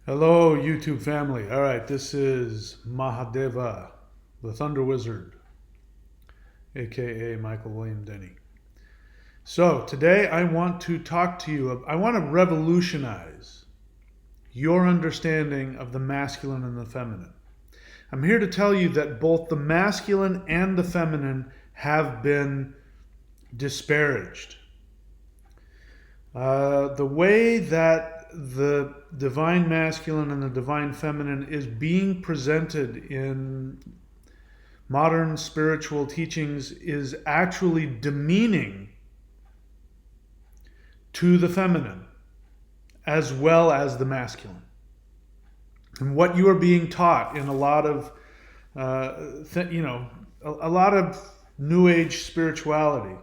Hello, YouTube family. All right, this is Mahadeva, the Thunder Wizard, aka Michael William Denny. So, today I want to talk to you. I want to revolutionize your understanding of the masculine and the feminine. I'm here to tell you that both the masculine and the feminine have been disparaged. The way that the divine masculine and the divine feminine is being presented in modern spiritual teachings is actually demeaning to the feminine as well as the masculine. And what you are being taught in a lot of, a lot of New Age spirituality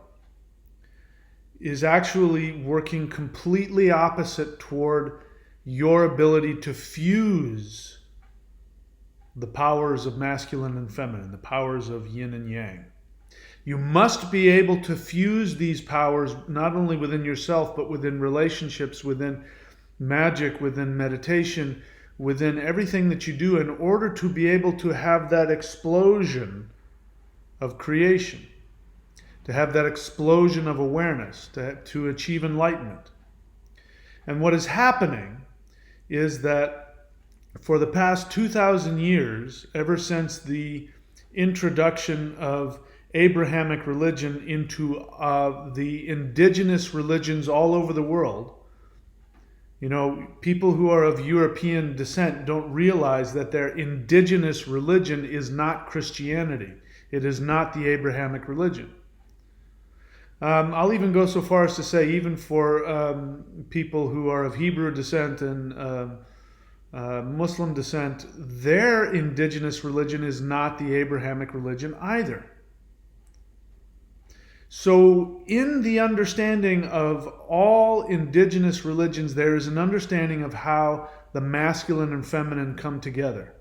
is actually working completely opposite toward your ability to fuse the powers of masculine and feminine, the powers of yin and yang. You must be able to fuse these powers not only within yourself, but within relationships, within magic, within meditation, within everything that you do in order to be able to have that explosion of creation, to have that explosion of awareness, to achieve enlightenment. And what is happening is that for the past 2,000 years, ever since the introduction of Abrahamic religion into the indigenous religions all over the world, people who are of European descent don't realize that their indigenous religion is not Christianity. It is not the Abrahamic religion. I'll even go so far as to say, even for people who are of Hebrew descent and Muslim descent, their indigenous religion is not the Abrahamic religion either. So, in the understanding of all indigenous religions, there is an understanding of how the masculine and feminine come together.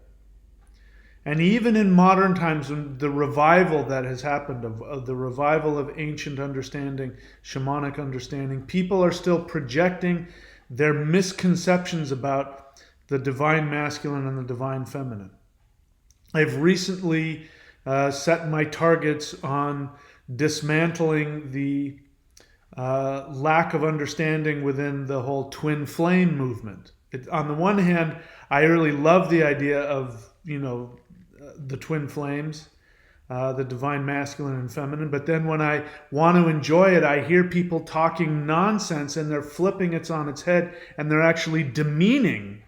And even in modern times, the revival that has happened, of the revival of ancient understanding, shamanic understanding, people are still projecting their misconceptions about the divine masculine and the divine feminine. I've recently set my targets on dismantling the lack of understanding within the whole twin flame movement. On the one hand, I really love the idea of, the twin flames, the divine masculine and feminine. But then when I want to enjoy it, I hear people talking nonsense and they're flipping it on its head and they're actually demeaning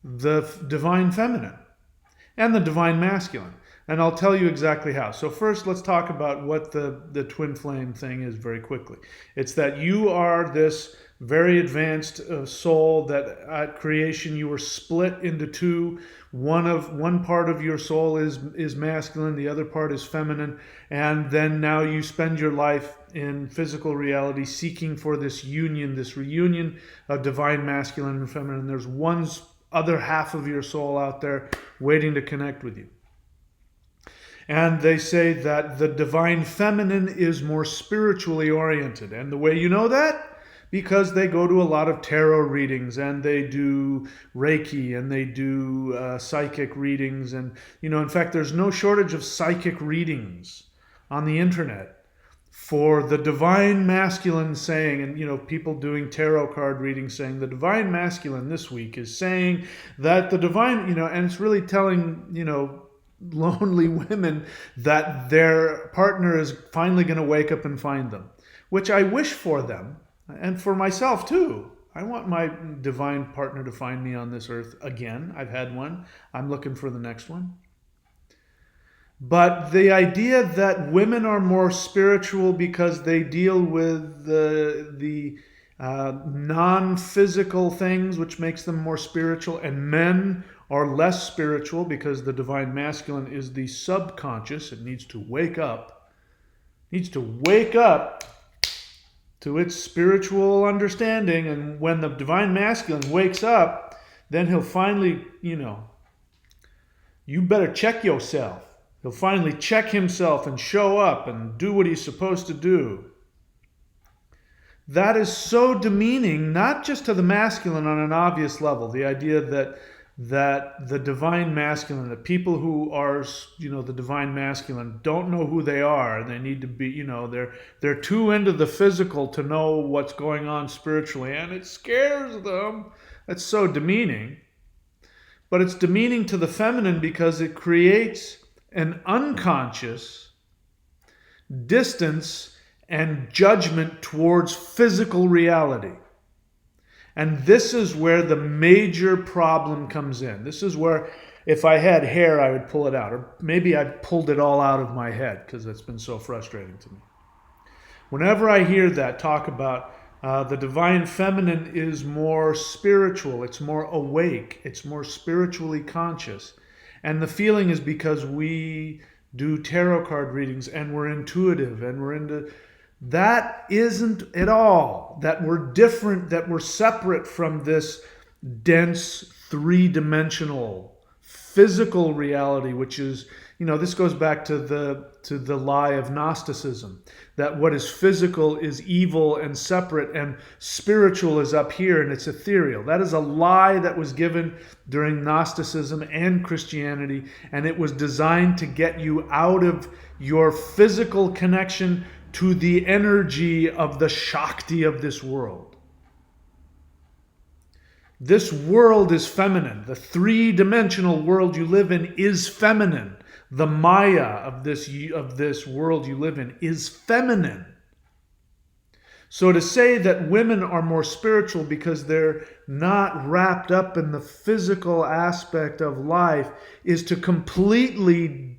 the divine feminine and the divine masculine. And I'll tell you exactly how. So first, let's talk about what the twin flame thing is very quickly. It's that you are this very advanced soul that at creation you were split into two. One part of your soul is masculine, the other part is feminine, and then now you spend your life in physical reality seeking for this union, this reunion of divine masculine and feminine. There's one other half of your soul out there waiting to connect with you. And they say that the divine feminine is more spiritually oriented. And the way you know that? Because they go to a lot of tarot readings and they do Reiki and they do psychic readings. And, in fact, there's no shortage of psychic readings on the internet for the divine masculine saying, and, people doing tarot card readings saying the divine masculine this week is saying that the divine, and it's really telling, lonely women that their partner is finally going to wake up and find them, which I wish for them and for myself too. I want my divine partner to find me on this earth again. I've had one. I'm looking for the next one. But the idea that women are more spiritual because they deal with the non-physical things, which makes them more spiritual, and men are less spiritual because the divine masculine is the subconscious. It needs to wake up. To its spiritual understanding. And when the divine masculine wakes up, then he'll finally, you better check yourself. He'll finally check himself and show up and do what he's supposed to do. that is so demeaning, not just to the masculine on an obvious level. The idea that the divine masculine, that people who are, the divine masculine don't know who they are, and they need to be, they're too into the physical to know what's going on spiritually, and it scares them. That's so demeaning. But it's demeaning to the feminine because it creates an unconscious distance and judgment towards physical reality. And this is where the major problem comes in. This is where, if I had hair, I would pull it out. Or maybe I pulled it all out of my head because it's been so frustrating to me. Whenever I hear that talk about the divine feminine is more spiritual, it's more awake, it's more spiritually conscious. And the feeling is because we do tarot card readings and we're intuitive and we're into... That isn't at all. That we're different, that we're separate from this dense, three-dimensional, physical reality, which is, this goes back to the lie of Gnosticism, that what is physical is evil and separate, and spiritual is up here and it's ethereal. That is a lie that was given during Gnosticism and Christianity, and it was designed to get you out of your physical connection to the energy of the Shakti of this world. This world is feminine. The three-dimensional world you live in is feminine. The Maya of this world you live in is feminine. So to say that women are more spiritual because they're not wrapped up in the physical aspect of life is to completely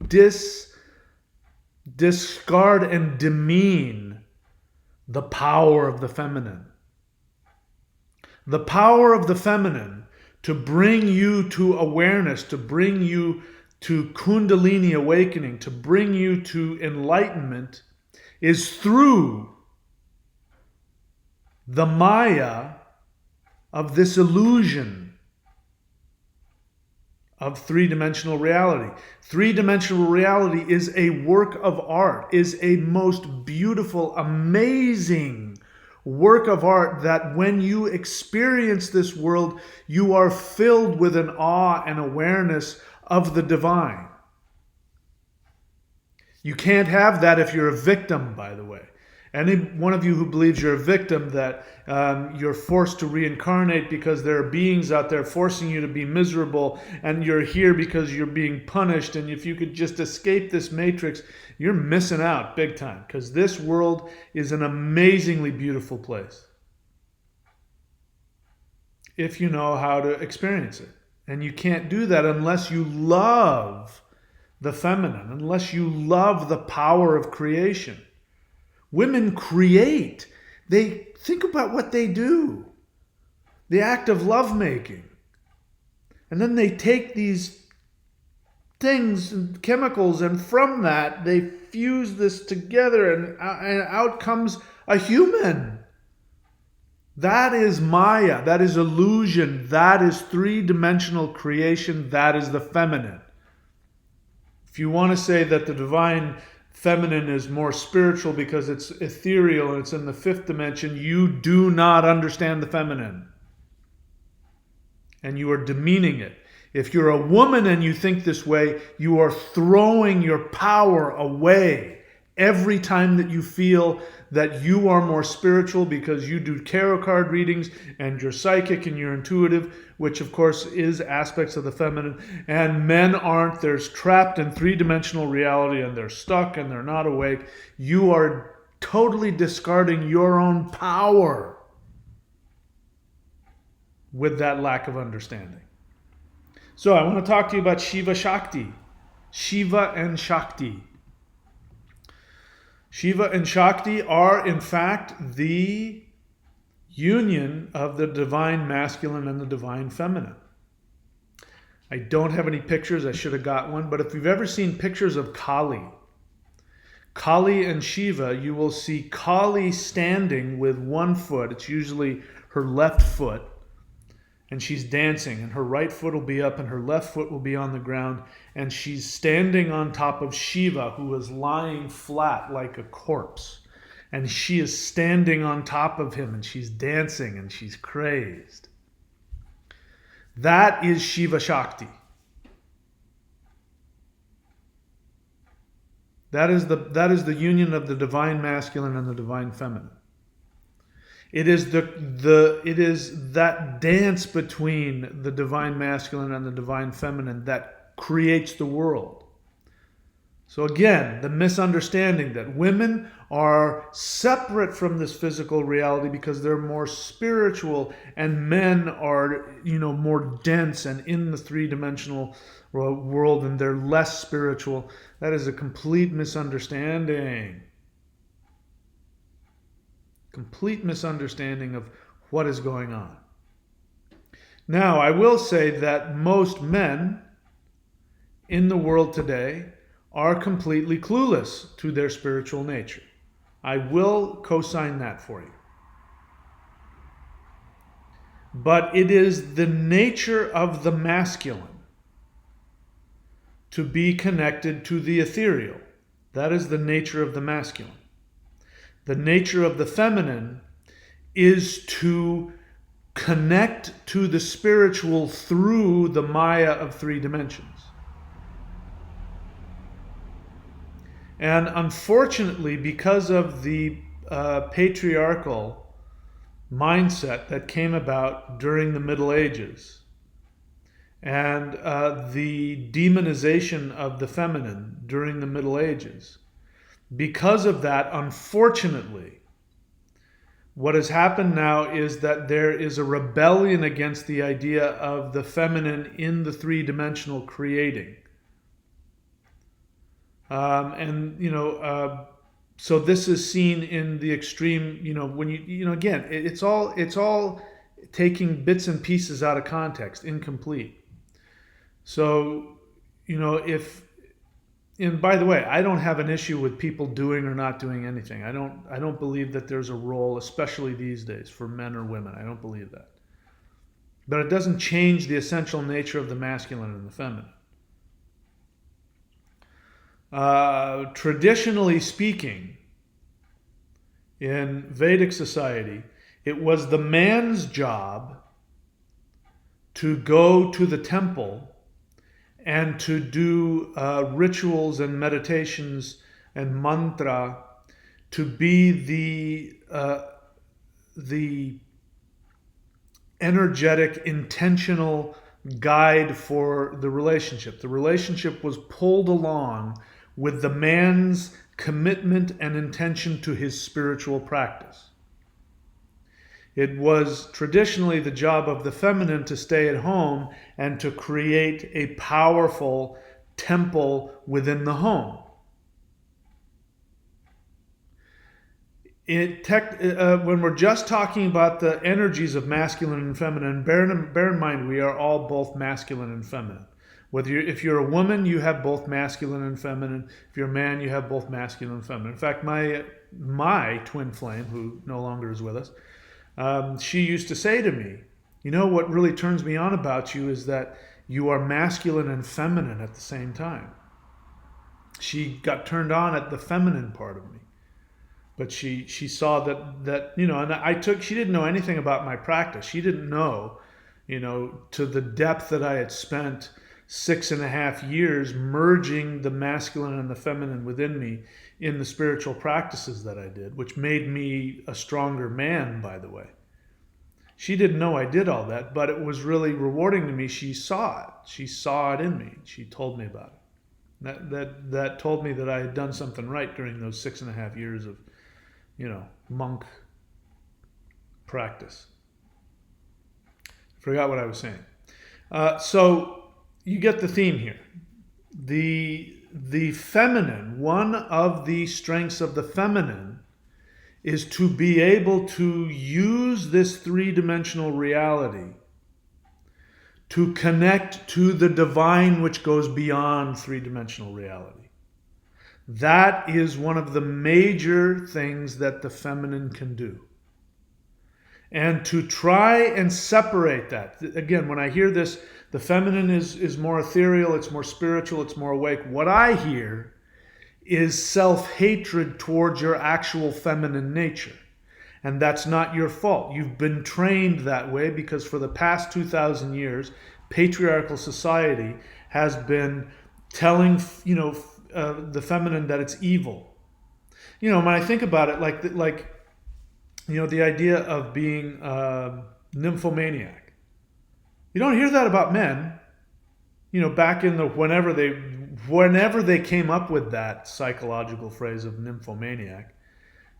discard and demean the power of the feminine. The power of the feminine to bring you to awareness, to bring you to Kundalini awakening, to bring you to enlightenment, is through the Maya of this illusion of three-dimensional reality. Three-dimensional reality is a work of art, is a most beautiful, amazing work of art that when you experience this world, you are filled with an awe and awareness of the divine. You can't have that if you're a victim, by the way. Any one of you who believes you're a victim, that you're forced to reincarnate because there are beings out there forcing you to be miserable, and you're here because you're being punished, and if you could just escape this matrix, you're missing out big time, because this world is an amazingly beautiful place if you know how to experience it. And you can't do that unless you love the feminine, unless you love the power of creation. Women create. They think about what they do. The act of lovemaking. And then they take these things and chemicals, and from that they fuse this together, and out comes a human. That is Maya. That is illusion. That is three-dimensional creation. That is the feminine. If you want to say that the divine feminine is more spiritual because it's ethereal and it's in the fifth dimension, you do not understand the feminine. And you are demeaning it. If you're a woman and you think this way, you are throwing your power away every time that you feel that you are more spiritual because you do tarot card readings and you're psychic and you're intuitive, which of course is aspects of the feminine, and men aren't. They're trapped in three-dimensional reality and they're stuck and they're not awake. You are totally discarding your own power with that lack of understanding. So I want to talk to you about Shiva-Shakti. Shiva and Shakti. Shiva and Shakti are, in fact, the union of the divine masculine and the divine feminine. I don't have any pictures. I should have got one. But if you've ever seen pictures of Kali and Shiva, you will see Kali standing with one foot. It's usually her left foot. And she's dancing, and her right foot will be up and her left foot will be on the ground, and she's standing on top of Shiva, who is lying flat like a corpse. and she is standing on top of him and she's dancing and she's crazed. That is Shiva-Shakti. That is the union of the divine masculine and the divine feminine. It is that dance between the divine masculine and the divine feminine that creates the world. So again, the misunderstanding that women are separate from this physical reality because they're more spiritual, and men are, more dense and in the three-dimensional world, and they're less spiritual. That is a complete misunderstanding. Complete misunderstanding of what is going on. Now, I will say that most men in the world today are completely clueless to their spiritual nature. I will co-sign that for you. But it is the nature of the masculine to be connected to the ethereal. That is the nature of the masculine. The nature of the feminine is to connect to the spiritual through the Maya of three dimensions. And unfortunately, because of the patriarchal mindset that came about during the Middle Ages and the demonization of the feminine during the Middle Ages, because of that, unfortunately, what has happened now is that there is a rebellion against the idea of the feminine in the three-dimensional creating. So this is seen in the extreme, when again, it's all taking bits and pieces out of context, incomplete. So, and by the way, I don't have an issue with people doing or not doing anything. I don't believe that there's a role, especially these days, for men or women. I don't believe that. But it doesn't change the essential nature of the masculine and the feminine. Traditionally speaking, in Vedic society, it was the man's job to go to the temple and to do rituals and meditations and mantra, to be the energetic, intentional guide for the relationship. The relationship was pulled along with the man's commitment and intention to his spiritual practice. It was traditionally the job of the feminine to stay at home and to create a powerful temple within the home. When we're just talking about the energies of masculine and feminine, bear in mind we are all both masculine and feminine. If you're a woman, you have both masculine and feminine. If you're a man, you have both masculine and feminine. In fact, my twin flame, who no longer is with us, she used to say to me, what really turns me on about you is that you are masculine and feminine at the same time. She got turned on at the feminine part of me. But she saw that she didn't know anything about my practice. She didn't know, to the depth that I had spent 6.5 years merging the masculine and the feminine within me in the spiritual practices that I did, which made me a stronger man, by the way. She didn't know I did all that, but it was really rewarding to me. She saw it. She saw it in me. She told me about it. That told me that I had done something right during those 6.5 years of, monk practice. Forgot what I was saying. So you get the theme here. The feminine, one of the strengths of the feminine is to be able to use this three-dimensional reality to connect to the divine which goes beyond three-dimensional reality. That is one of the major things that the feminine can do. And to try and separate that, again, when I hear this, the feminine is more ethereal, it's more spiritual, it's more awake. What I hear is self-hatred towards your actual feminine nature. And that's not your fault. You've been trained that way because for the past 2,000 years, patriarchal society has been telling, the feminine that it's evil. When I think about it, the idea of being nymphomaniac. You don't hear that about men. Back in the whenever they came up with that psychological phrase of nymphomaniac,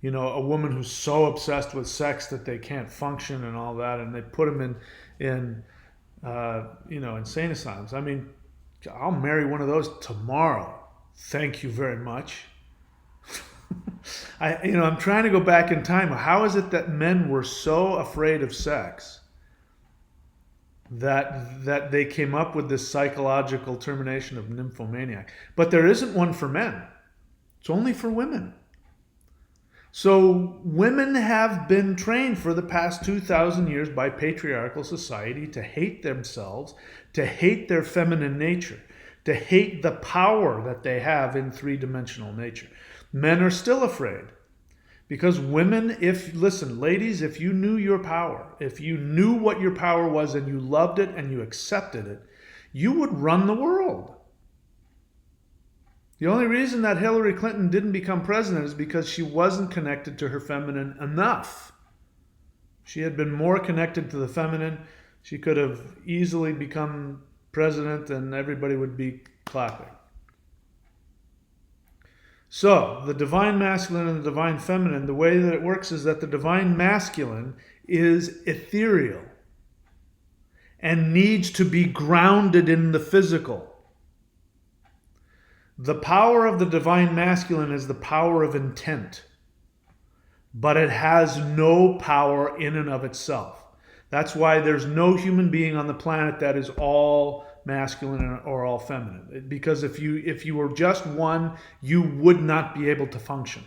a woman who's so obsessed with sex that they can't function and all that, and they put them in insane asylums. I mean, I'll marry one of those tomorrow. Thank you very much. I'm trying to go back in time. How is it that men were so afraid of sex that they came up with this psychological termination of nymphomaniac? But there isn't one for men. It's only for women. So women have been trained for the past 2,000 years by patriarchal society to hate themselves, to hate their feminine nature, to hate the power that they have in three-dimensional nature. Men are still afraid because women, ladies, if you knew your power, if you knew what your power was and you loved it and you accepted it, you would run the world. The only reason that Hillary Clinton didn't become president is because she wasn't connected to her feminine enough. She had been more connected to the feminine. She could have easily become president and everybody would be clapping. So, the divine masculine and the divine feminine, the way that it works is that the divine masculine is ethereal and needs to be grounded in the physical. The power of the divine masculine is the power of intent, but it has no power in and of itself. That's why there's no human being on the planet that is all masculine or all feminine. Because if you were just one, you would not be able to function.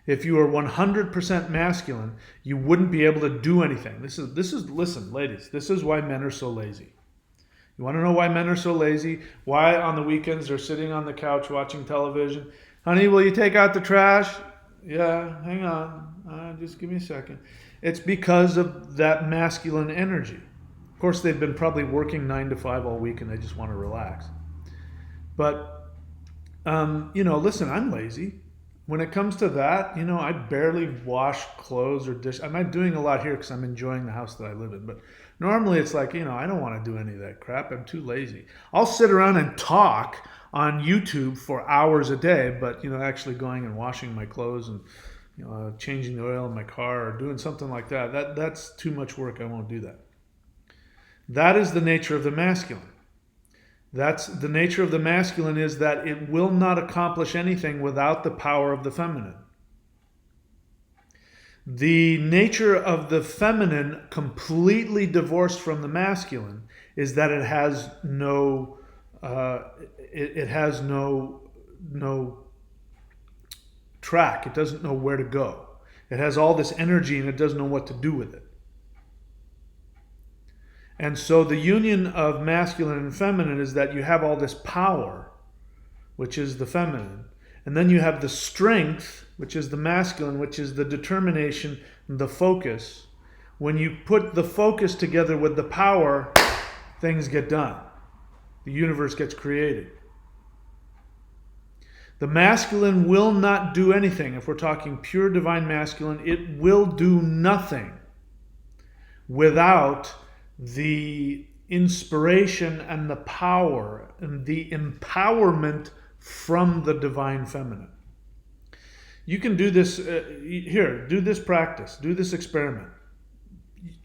If you were 100% masculine, you wouldn't be able to do anything. Listen, ladies, this is why men are so lazy. You want to know why men are so lazy? Why on the weekends they're sitting on the couch watching television? Honey, will you take out the trash? Yeah, hang on. Just give me a second. It's because of that masculine energy. Of course, they've been probably working 9 to 5 all week and they just want to relax. But, listen, I'm lazy. When it comes to that, I barely wash clothes or dish. I'm not doing a lot here because I'm enjoying the house that I live in. But normally it's like, I don't want to do any of that crap. I'm too lazy. I'll sit around and talk on YouTube for hours a day, but, actually going and washing my clothes and, changing the oil in my car or doing something like that's too much work. I won't do that. That is the nature of the masculine. That's the nature of the masculine, is that it will not accomplish anything without the power of the feminine. The nature of the feminine, completely divorced from the masculine, is that it has no track. It doesn't know where to go. It has all this energy and it doesn't know what to do with it. And so the union of masculine and feminine is that you have all this power, which is the feminine, and then you have the strength, which is the masculine, which is the determination, the focus. When you put the focus together with the power, things get done. The universe gets created. The masculine will not do anything. If we're talking pure divine masculine, it will do nothing without the inspiration and the power and the empowerment from the divine feminine. You can do this here. Do this practice. Do this experiment.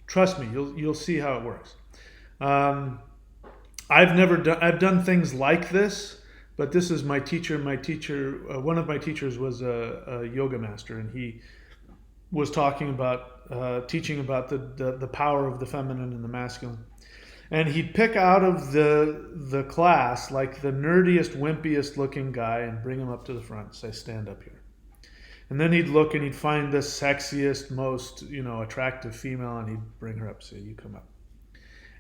Trust me, you'll see how it works. I've done things like this, but this is my teacher. One of my teachers was a yoga master, and he was talking about teaching about the power of the feminine and the masculine. And he'd pick out of the class like the nerdiest, wimpiest looking guy and bring him up to the front and say, stand up here. And then he'd look and he'd find the sexiest, most attractive female, and he'd bring her up, say, you come up.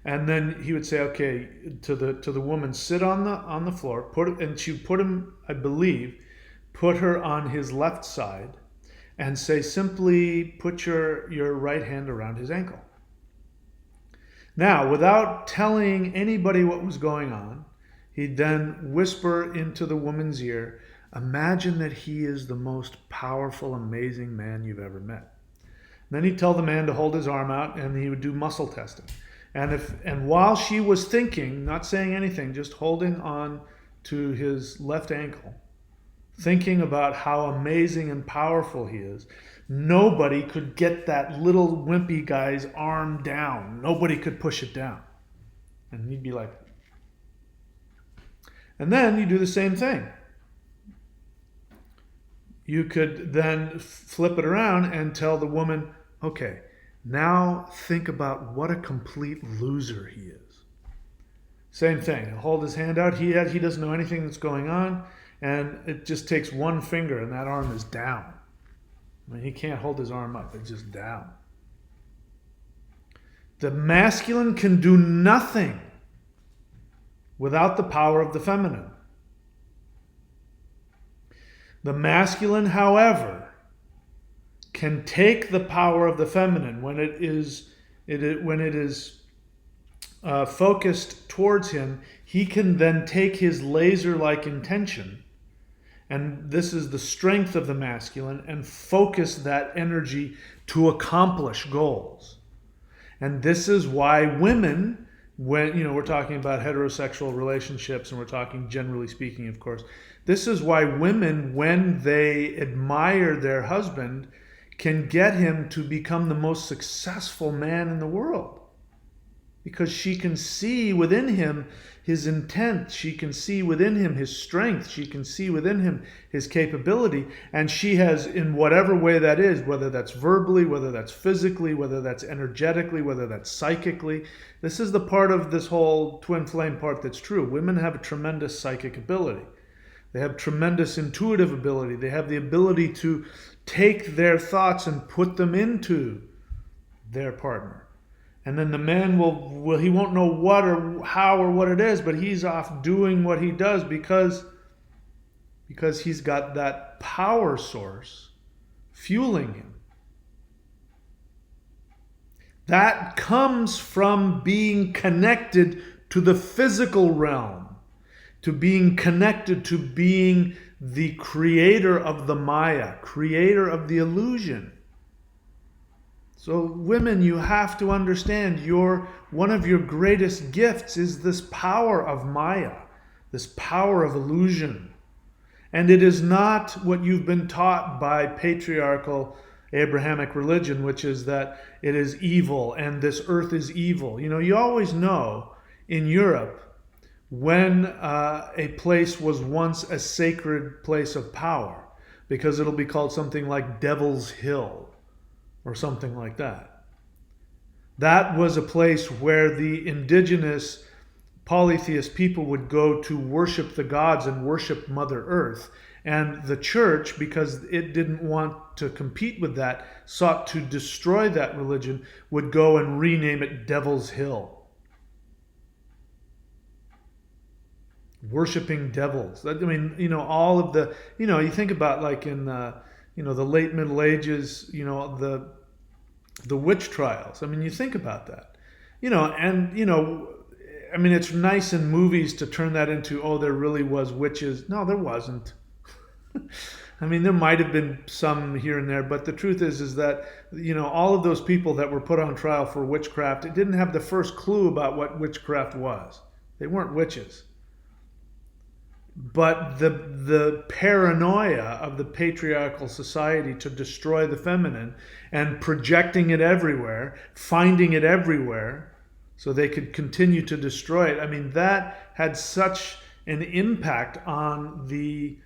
And then he would say, okay, to the woman, sit on the floor, and she would put him, I believe, put her on his left side, and say, simply put your right hand around his ankle. Now, without telling anybody what was going on, he'd then whisper into the woman's ear, imagine that he is the most powerful, amazing man you've ever met. Then he'd tell the man to hold his arm out, and he would do muscle testing. And while she was thinking, not saying anything, just holding on to his left ankle, thinking about how amazing and powerful he is, nobody could get that little wimpy guy's arm down. Nobody could push it down. And he'd be like, and then you do the same thing. You could then flip it around and tell the woman, okay, now think about what a complete loser he is. Same thing. He'll hold his hand out. He doesn't know anything that's going on, and it just takes one finger and that arm is down. I mean, he can't hold his arm up. It's just down. The masculine can do nothing without the power of the feminine. The masculine, however, can take the power of the feminine when it is focused towards him. He can then take his laser-like intention, and this is the strength of the masculine, and focus that energy to accomplish goals. And this is why women, when we're talking about heterosexual relationships, and we're talking generally speaking, of course, this is why women, when they admire their husband, can get him to become the most successful man in the world. Because she can see within him his intent, she can see within him his strength, she can see within him his capability, and she has, in whatever way that is, whether that's verbally, whether that's physically, whether that's energetically, whether that's psychically, this is the part of this whole twin flame part that's true. Women have a tremendous psychic ability. They have tremendous intuitive ability. They have the ability to take their thoughts and put them into their partner. And then the man he won't know what or how or what it is, but he's off doing what he does because he's got that power source fueling him. That comes from being connected to the physical realm, to being connected to being the creator of the Maya, creator of the illusion. So women, you have to understand one of your greatest gifts is this power of Maya, this power of illusion. And it is not what you've been taught by patriarchal Abrahamic religion, which is that it is evil and this earth is evil. You always know in Europe when a place was once a sacred place of power, because it'll be called something like Devil's Hill or something like that. That was a place where the indigenous polytheist people would go to worship the gods and worship Mother Earth. And the church, because it didn't want to compete with that, sought to destroy that religion, would go and rename it Devil's Hill. Worshipping devils. All of the, you think about like in the late Middle Ages, the witch trials. You think about that, it's nice in movies to turn that into, oh, there really was witches. No, there wasn't. There might have been some here and there, but the truth is that, all of those people that were put on trial for witchcraft, it didn't have the first clue about what witchcraft was. They weren't witches. But the paranoia of the patriarchal society to destroy the feminine and projecting it everywhere, finding it everywhere, so they could continue to destroy it. That had such an impact on the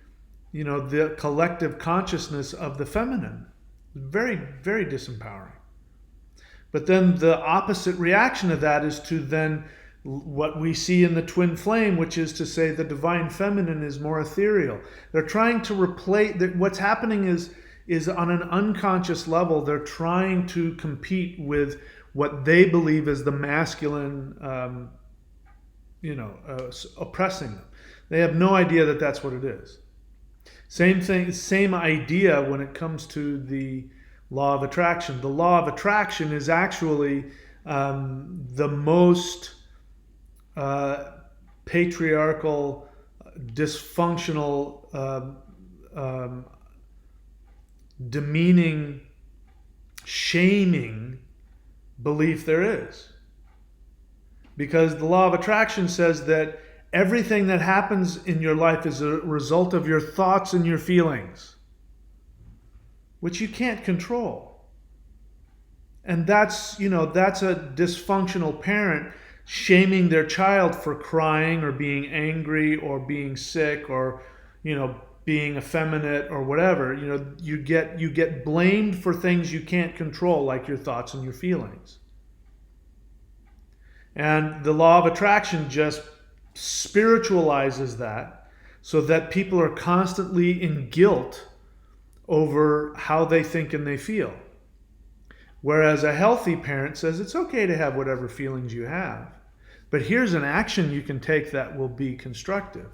collective consciousness of the feminine. Very, very disempowering. But then the opposite reaction of that is to then what we see in the twin flame, which is to say the divine feminine is more ethereal. They're trying to replace, what's happening is on an unconscious level, they're trying to compete with what they believe is the masculine, oppressing them. They have no idea that that's what it is. Same thing, same idea when it comes to the law of attraction. The law of attraction is actually the most patriarchal, dysfunctional, demeaning, shaming belief there is. Because the law of attraction says that everything that happens in your life is a result of your thoughts and your feelings, which you can't control. And that's a dysfunctional parent shaming their child for crying or being angry or being sick or, being effeminate or whatever. You get blamed for things you can't control, like your thoughts and your feelings. And the law of attraction just spiritualizes that so that people are constantly in guilt over how they think and they feel. Whereas a healthy parent says it's okay to have whatever feelings you have, but here's an action you can take that will be constructive.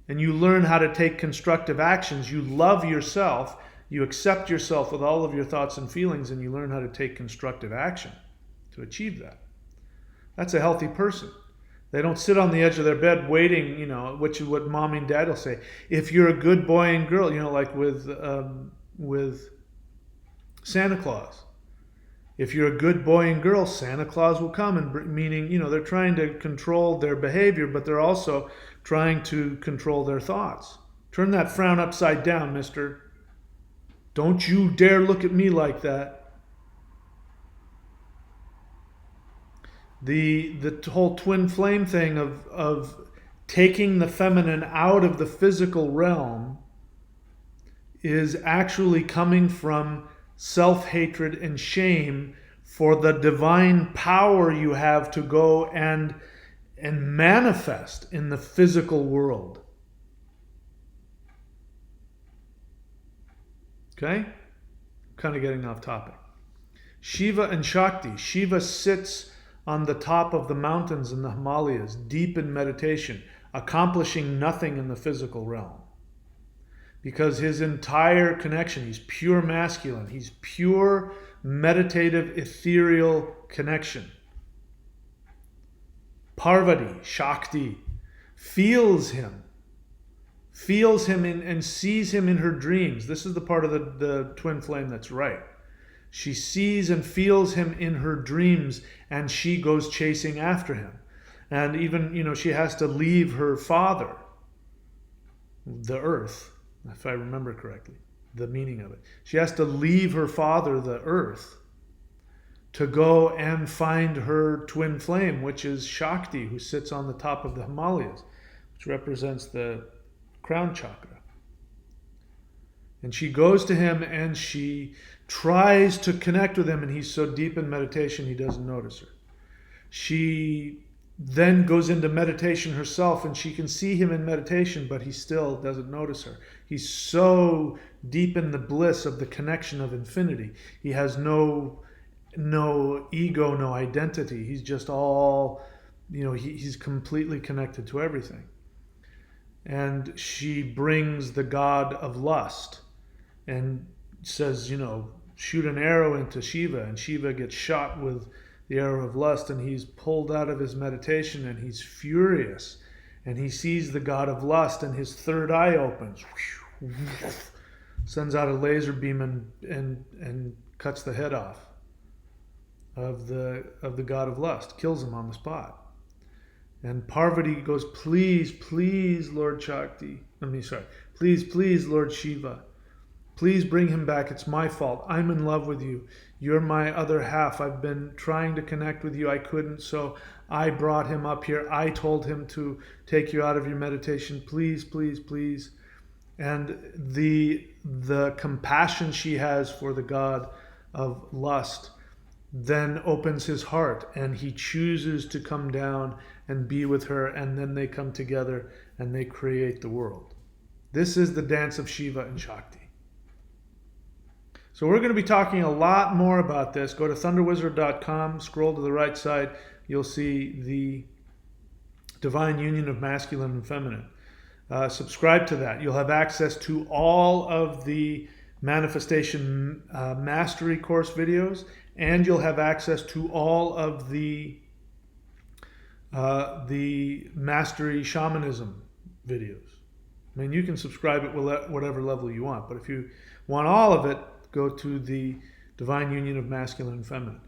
And you learn how to take constructive actions. You love yourself, you accept yourself with all of your thoughts and feelings, and you learn how to take constructive action to achieve that. That's a healthy person. They don't sit on the edge of their bed waiting, which is what mom and dad will say. If you're a good boy and girl, like with Santa Claus. If you're a good boy and girl, Santa Claus will come, and meaning, they're trying to control their behavior, but they're also trying to control their thoughts. Turn that frown upside down, mister. Don't you dare look at me like that. The whole twin flame thing of taking the feminine out of the physical realm is actually coming from self-hatred and shame for the divine power you have to go and manifest in the physical world. Okay? Kind of getting off topic. Shiva and Shakti. Shiva sits on the top of the mountains in the Himalayas, deep in meditation, accomplishing nothing in the physical realm. Because his entire connection, he's pure masculine, he's pure meditative, ethereal connection. Parvati, Shakti, feels him and sees him in her dreams. This is the part of the twin flame that's right. She sees and feels him in her dreams, and she goes chasing after him. And even, she has to leave her father, the earth, if I remember correctly, the meaning of it. She has to leave her father, the earth, to go and find her twin flame, which is Shakti, who sits on the top of the Himalayas, which represents the crown chakra. And she goes to him and she tries to connect with him, and he's so deep in meditation he doesn't notice her. She then goes into meditation herself, and she can see him in meditation, but he still doesn't notice her. He's so deep in the bliss of the connection of infinity. He has no ego, no identity. He's just all, he's completely connected to everything. And she brings the god of lust and says, shoot an arrow into Shiva, and Shiva gets shot with the arrow of lust, and he's pulled out of his meditation, and he's furious, and he sees the god of lust, and his third eye opens, sends out a laser beam and cuts the head off of the god of lust, kills him on the spot. And Parvati goes, please, please, Lord please, Lord Shiva, please bring him back. It's my fault. I'm in love with you. You're my other half. I've been trying to connect with you. I couldn't, so I brought him up here. I told him to take you out of your meditation. Please, please, please. And the compassion she has for the god of lust then opens his heart, and he chooses to come down and be with her, and then they come together and they create the world. This is the dance of Shiva and Shakti. So we're going to be talking a lot more about this. Go to thunderwizard.com, scroll to the right side, you'll see the divine union of masculine and feminine. Subscribe to that. You'll have access to all of the manifestation mastery course videos, and you'll have access to all of the mastery shamanism videos. I mean, you can subscribe at whatever level you want, but if you want all of it, go to the divine union of masculine and feminine.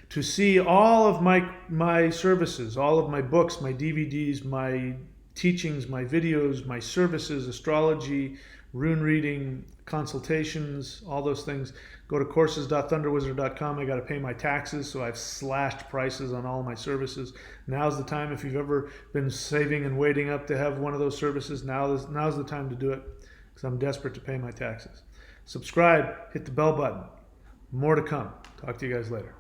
To see all of my services, all of my books, my DVDs, my teachings, my videos, my services, astrology, rune reading, consultations, all those things, go to courses.thunderwizard.com. I got to pay my taxes, so I've slashed prices on all of my services. Now's the time. If you've ever been saving and waiting up to have one of those services, now's the time to do it, because I'm desperate to pay my taxes. Subscribe, hit the bell button. More to come. Talk to you guys later.